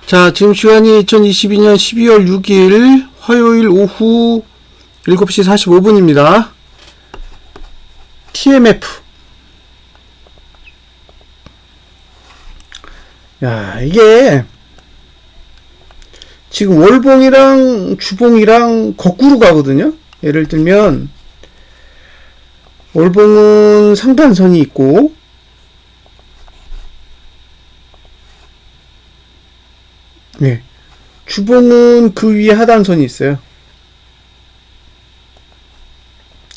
자, 지금 시간이 2022년 12월 6일 화요일 오후 7시 45분입니다. TMF. 야, 이게 지금 월봉이랑 주봉이랑 거꾸로 가거든요. 예를 들면 월봉은 상단선이 있고 네, 주봉은 그 위에 하단선이 있어요.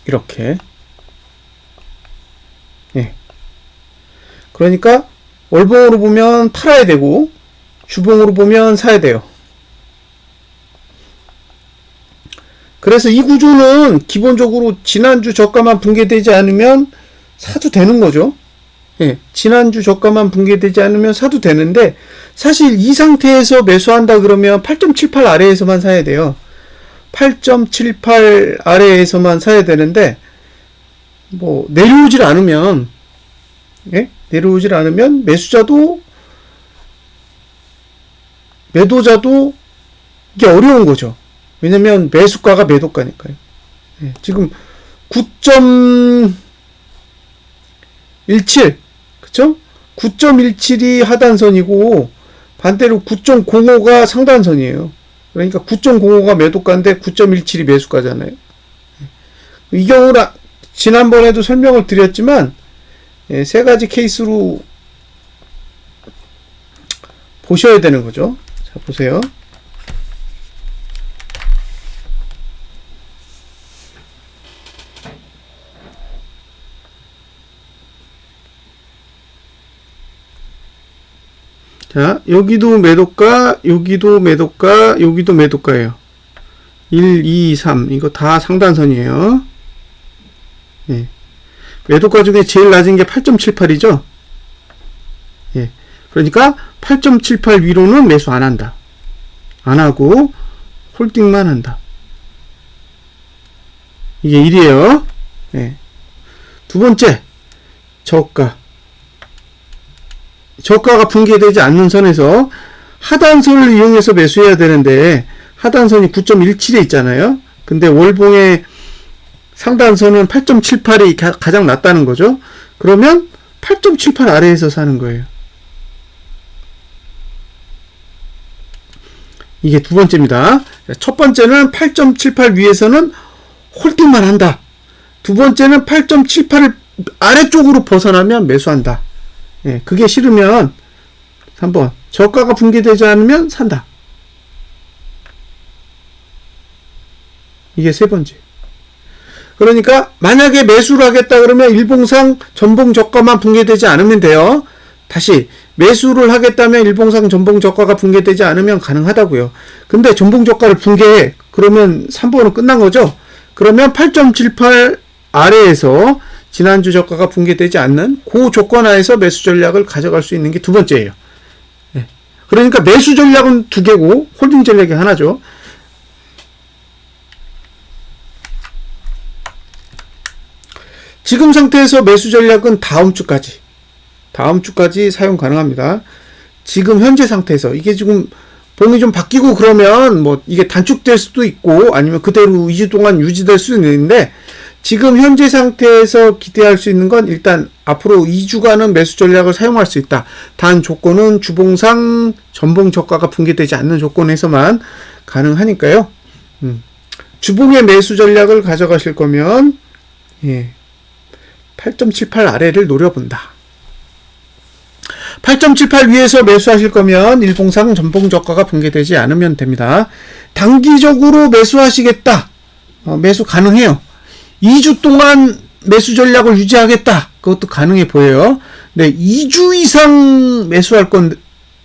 이렇게. 네. 그러니까 월봉으로 보면 팔아야 되고 주봉으로 보면 사야 돼요. 그래서 이 구조는 기본적으로 지난주 저가만 붕괴되지 않으면 사도 되는 거죠. 예, 지난주 저가만 붕괴되지 않으면 사도 되는데 사실 이 상태에서 매수한다 그러면 8.78 아래에서만 사야 돼요. 8.78 아래에서만 사야 되는데 뭐 내려오질 않으면 예? 내려오질 않으면 매수자도 매도자도 이게 어려운 거죠. 왜냐면 매수가가 매도가니까요. 예, 지금 9.17 그쵸? 9.17이 하단선이고 반대로 9.05가 상단선이에요. 그러니까 9.05가 매도가인데 9.17이 매수가잖아요. 이 경우는 지난번에도 설명을 드렸지만 세 가지 케이스로 보셔야 되는 거죠. 자, 보세요. 자, 여기도 매도가, 여기도 매도가, 여기도 매도가예요. 1, 2, 3. 이거 다 상단선이에요. 예. 매도가 중에 제일 낮은 게 8.78이죠? 예. 그러니까 8.78 위로는 매수 안 한다. 안 하고 홀딩만 한다. 이게 1이에요. 예. 두 번째, 저가. 저가가 붕괴되지 않는 선에서 하단선을 이용해서 매수해야 되는데 하단선이 9.17에 있잖아요. 근데 월봉의 상단선은 8.78이 가장 낮다는 거죠. 그러면 8.78 아래에서 사는 거예요. 이게 두 번째입니다. 첫 번째는 8.78 위에서는 홀딩만 한다. 두 번째는 8.78을 아래쪽으로 벗어나면 매수한다. 예, 그게 싫으면 3번 저가가 붕괴되지 않으면 산다. 이게 세 번째. 그러니까 만약에 매수를 하겠다 그러면 일봉상 전봉 저가만 붕괴되지 않으면 돼요. 다시 매수를 하겠다면 일봉상 전봉 저가가 붕괴되지 않으면 가능하다고요. 근데 전봉 저가를 붕괴해. 그러면 3번은 끝난 거죠. 그러면 8.78 아래에서 지난주 저가가 붕괴되지 않는 그 조건 하에서 매수 전략을 가져갈 수 있는 게 두 번째예요. 예. 그러니까 매수 전략은 두 개고 홀딩 전략이 하나죠. 지금 상태에서 매수 전략은 다음 주까지 사용 가능합니다. 지금 현재 상태에서 이게 지금 봉이 좀 바뀌고 그러면 뭐 이게 단축될 수도 있고 아니면 그대로 2주 동안 유지될 수는 있는데 지금 현재 상태에서 기대할 수 있는 건 일단 앞으로 2주간은 매수 전략을 사용할 수 있다. 단 조건은 주봉상 전봉 저가가 붕괴되지 않는 조건에서만 가능하니까요. 주봉의 매수 전략을 가져가실 거면 8.78 아래를 노려본다. 8.78 위에서 매수하실 거면 일봉상 전봉 저가가 붕괴되지 않으면 됩니다. 단기적으로 매수하시겠다. 매수 가능해요. 2주 동안 매수 전략을 유지하겠다. 그것도 가능해 보여요. 네, 2주 이상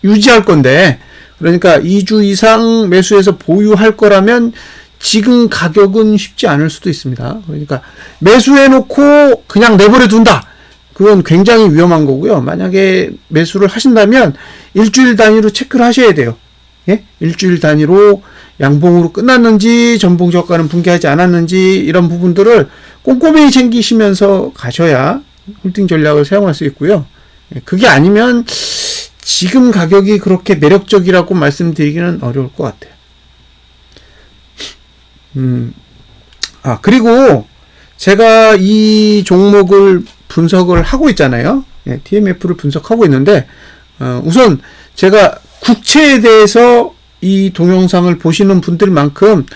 유지할 건데, 그러니까 2주 이상 매수해서 보유할 거라면 지금 가격은 쉽지 않을 수도 있습니다. 그러니까 매수해놓고 그냥 내버려 둔다. 그건 굉장히 위험한 거고요. 만약에 매수를 하신다면 일주일 단위로 체크를 하셔야 돼요. 예? 일주일 단위로 양봉으로 끝났는지 전봉 저가는 붕괴하지 않았는지 이런 부분들을 꼼꼼히 챙기시면서 가셔야 홀딩 전략을 사용할 수 있고요. 그게 아니면 지금 가격이 그렇게 매력적이라고 말씀드리기는 어려울 것 같아요. 그리고 제가 이 종목을 분석을 하고 있잖아요. TMF를 분석하고 있는데, 우선 제가 국채에 대해서 이 동영상을 보시는 분들만큼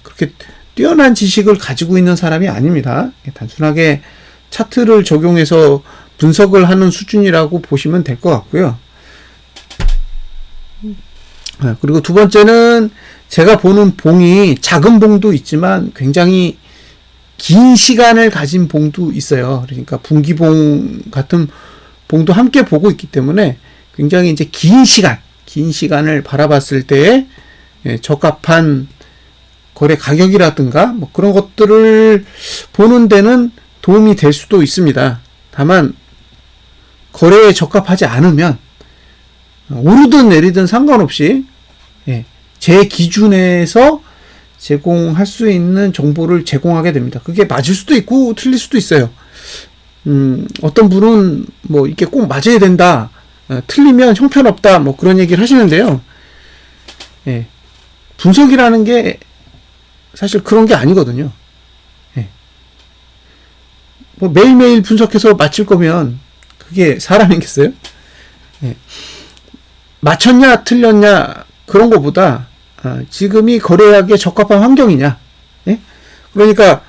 그렇게 뛰어난 지식을 가지고 있는 사람이 아닙니다. 단순하게 차트를 적용해서 분석을 하는 수준이라고 보시면 될 것 같고요. 그리고 두 번째는 제가 보는 봉이 작은 봉도 있지만 굉장히 긴 시간을 가진 봉도 있어요. 그러니까 분기봉 같은 봉도 함께 보고 있기 때문에 굉장히 이제 긴 시간을 바라봤을 때 적합한 거래 가격이라든가 뭐 그런 것들을 보는 데는 도움이 될 수도 있습니다. 다만 거래에 적합하지 않으면 오르든 내리든 상관없이 제 기준에서 제공할 수 있는 정보를 제공하게 됩니다. 그게 맞을 수도 있고 틀릴 수도 있어요. 어떤 분은 뭐 이게 꼭 맞아야 된다, 틀리면 형편없다, 뭐 그런 얘기를 하시는데요. 분석이라는 게 사실 그런 게 아니거든요. 뭐 매일매일 분석해서 맞힐 거면 그게 사람이겠어요? 맞췄냐 틀렸냐 그런 거보다 지금이 거래하기에 적합한 환경이냐. 그러니까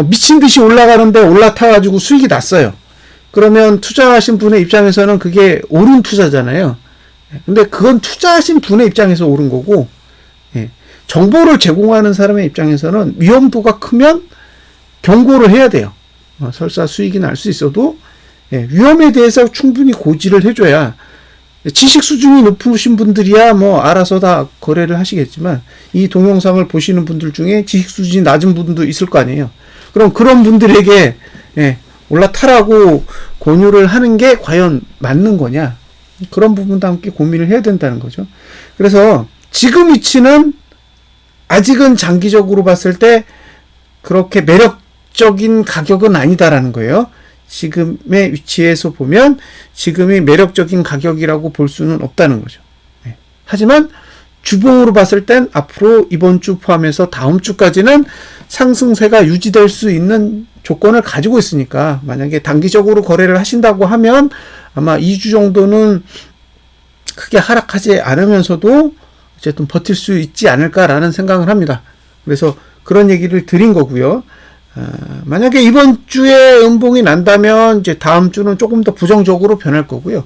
미친 듯이 올라가는데 올라타가지고 수익이 났어요. 그러면 투자하신 분의 입장에서는 그게 옳은 투자잖아요. 근데 그건 투자하신 분의 입장에서 옳은 거고, 정보를 제공하는 사람의 입장에서는 위험도가 크면 경고를 해야 돼요. 설사 수익이 날 수 있어도 위험에 대해서 충분히 고지를 해줘야, 지식 수준이 높으신 분들이야 뭐 알아서 다 거래를 하시겠지만, 이 동영상을 보시는 분들 중에 지식 수준이 낮은 분도 있을 거 아니에요. 그럼 그런 분들에게 올라타라고 권유를 하는 게 과연 맞는 거냐, 그런 부분도 함께 고민을 해야 된다는 거죠. 그래서 지금 위치는 아직은 장기적으로 봤을 때 그렇게 매력적인 가격은 아니다라는 거예요. 지금의 위치에서 보면 지금이 매력적인 가격이라고 볼 수는 없다는 거죠. 하지만 주봉으로 봤을 땐 앞으로 이번 주 포함해서 다음 주까지는 상승세가 유지될 수 있는 조건을 가지고 있으니까, 만약에 단기적으로 거래를 하신다고 하면 아마 2주 정도는 크게 하락하지 않으면서도 어쨌든 버틸 수 있지 않을까라는 생각을 합니다. 그래서 그런 얘기를 드린 거고요. 만약에 이번 주에 음봉이 난다면 이제 다음 주는 조금 더 부정적으로 변할 거고요.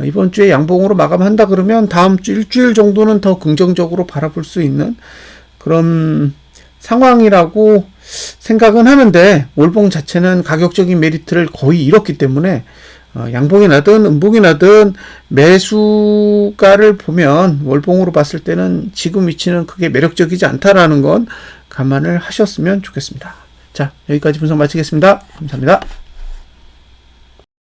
이번 주에 양봉으로 마감한다 그러면 다음 주 일주일 정도는 더 긍정적으로 바라볼 수 있는 그런 상황이라고 생각은 하는데, 월봉 자체는 가격적인 메리트를 거의 잃었기 때문에 양봉이 나든 음봉이 나든 매수가를 보면 월봉으로 봤을 때는 지금 위치는 크게 매력적이지 않다라는 건 감안을 하셨으면 좋겠습니다. 자, 여기까지 분석 마치겠습니다. 감사합니다.